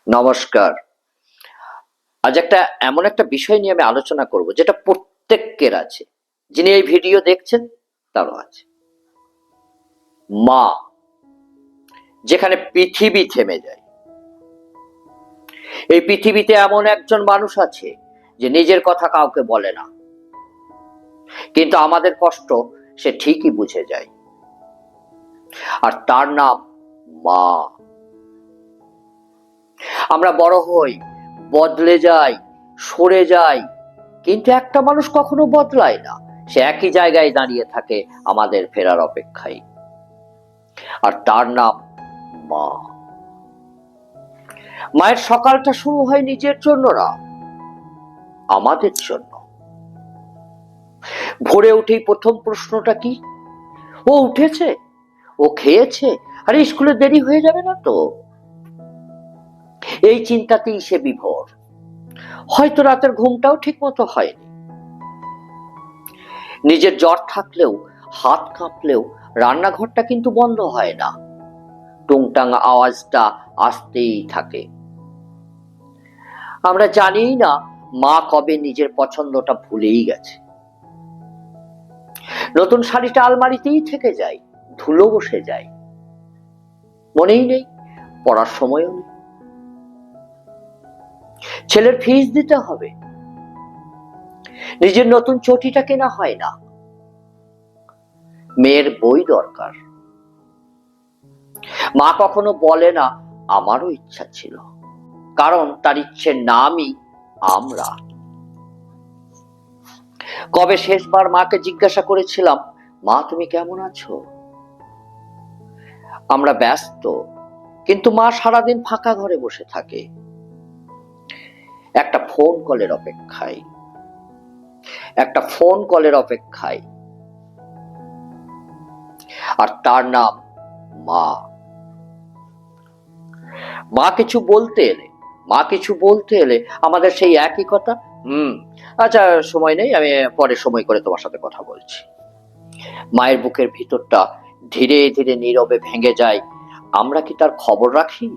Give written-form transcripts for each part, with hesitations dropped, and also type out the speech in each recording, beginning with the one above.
নমস্কার। আজ এমন একটা বিষয় নিয়ে আমি আলোচনা করব যেটা প্রত্যেকের আছে। যিনি এই ভিডিও দেখছেন তারও আছে। মা, যেখানে পৃথিবী থেমে যায়। এই পৃথিবীতে এমন একজন মানুষ আছে যে নিজের কথা কাউকে বলে না, কিন্তু আমাদের কষ্ট সে ঠিকই বুঝে যায়, আর তার নাম মা। আমরা বড় হই, বদলে যাই, সরে যাই, কিন্তু একটা মানুষ কখনো বদলায় না। সে একই জায়গায় দাঁড়িয়ে থাকে আমাদের ফেরার অপেক্ষায়, আর তার নাম মা। মায়ের সকালটা শুরু হয় নিজের জন্য না, আমাদের জন্য। ভোরে উঠেই প্রথম প্রশ্নটা কি? ও উঠেছে, ও খেয়েছে, আরে স্কুলে দেরি হয়ে যাবে না তো? এই চিন্তাতেই সে বিভোর। হয়তো রাতের ঘুমটাও ঠিক মতো হয়নি। নিজের জ্বর থাকলেও, হাত কাঁপলেও রান্নাঘরটা কিন্তু বন্ধ হয় না। টুংটাং আওয়াজটা আসতেই থাকে। আমরা জানি না মা কবে নিজের পছন্দটা ভুলেই গেছে। নতুন শাড়িটা আলমারিতেই থেকে যায়, ধুলো বসে যায়, মনেই নেই, পড়ার সময়ও নেই। ছেলের ফিস দিতে হবে, নিজের নতুন চটিটা কেনা হয় না। মেয়ের বই দরকার। মা কখনো বলে না আমারও ইচ্ছা ছিল, কারণ তার ইচ্ছের নামই আমরা। কবে শেষবার মাকে জিজ্ঞাসা করেছিলাম, মা তুমি কেমন আছো? আমরা ব্যস্ত, কিন্তু মা সারাদিন ফাঁকা ঘরে বসে থাকে, একটা ফোন কলের অপেক্ষায়, একটা ফোন কলের অপেক্ষায়, আর তার নাম মা। মা কিছু বলতে এলে, মা কিছু বলতে এলে আমাদের সেই একই কথা, আচ্ছা সময় নেই, আমি পরে সময় করে তোমার সাথে কথা বলছি। মায়ের বুকের ভিতরটা ধীরে ধীরে নীরবে ভেঙে যায়। আমরা কি তার খবর রাখি?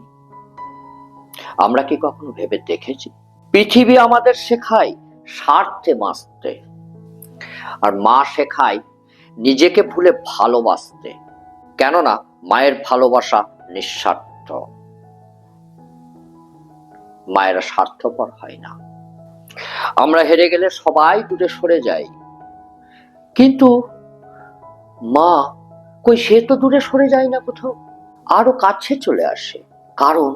আমরা কি কখনো ভেবে দেখেছি পৃথিবী আমাদের শেখায় স্বার্থে বাঁচতে, আর মা শেখায় নিজেকে ভুলে ভালোবাসতে। কেননা মায়ের ভালোবাসা নিঃস্বার্থ। মায়েরা স্বার্থপর হয় না। আমরা হেরে গেলে সবাই দূরে সরে যাই, কিন্তু মা কই, সে তো দূরে সরে যায় না কোথাও, আরো কাছে চলে আসে। কারণ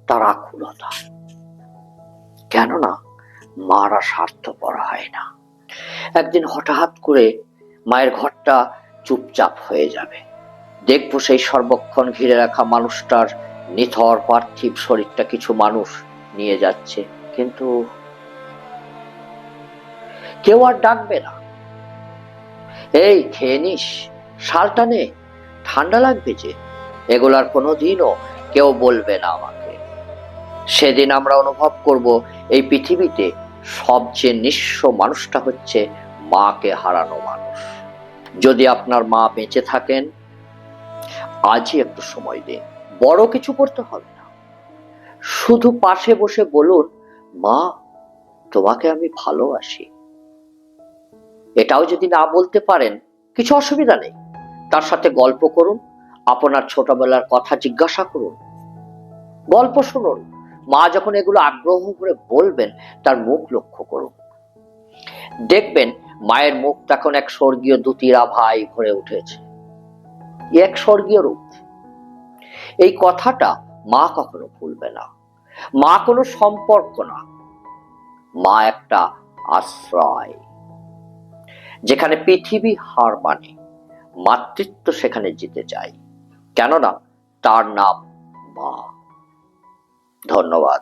তার আকুলতা। কেননা মারা স্বার্থপর হয় না। একদিন হঠাৎ করে মায়ের ঘরটা চুপচাপ হয়ে যাবে। দেখবো সেই সর্বক্ষণ ঘিরে রাখা মানুষটার নিথর পার্থিব শরীরটা কিছু মানুষ নিয়ে যাচ্ছে, কিন্তু কেউ আর ডাকবে না, এই খেয়ে নিস, শালটা নে, ঠান্ডা লাগবে যে। এগুলার কোনোদিনও কেউ বলবে না আমাকে। সেদিন আমরা অনুভব করব এই পৃথিবীতে সবচেয়ে নিঃস্ব মানুষটা হচ্ছে মাকে হারানো মানুষ। যদি আপনার মা বেঁচে থাকেন, আজই একটু সময় দিন। বড় কিছু করতে হবে না, শুধু পাশে বসে বলুন, মা তোমাকে আমি ভালোবাসি। এটাও যদি না বলতে পারেন, কিছু অসুবিধা নেই, তার সাথে গল্প করুন, আপনার ছোটবেলার কথা জিজ্ঞাসা করুন, গল্প শুনুন। মা যখন এগুলো আগ্রহ করে বলবেন, তার মুখ লক্ষ্য করুন, দেখবেন মায়ের মুখ তখন এক স্বর্গীয় দ্যুতির আভায় ভরে উঠেছে, এক স্বর্গীয় রূপ। এই কথাটা মা কখনো ভুলবে না। মা কোনো সম্পর্ক না, মা একটা আশ্রয়। যেখানে পৃথিবী হার মানে, মাতৃত্ব সেখানে জিতে যায়, কেননা তার নাম মা। ধন্যবাদ।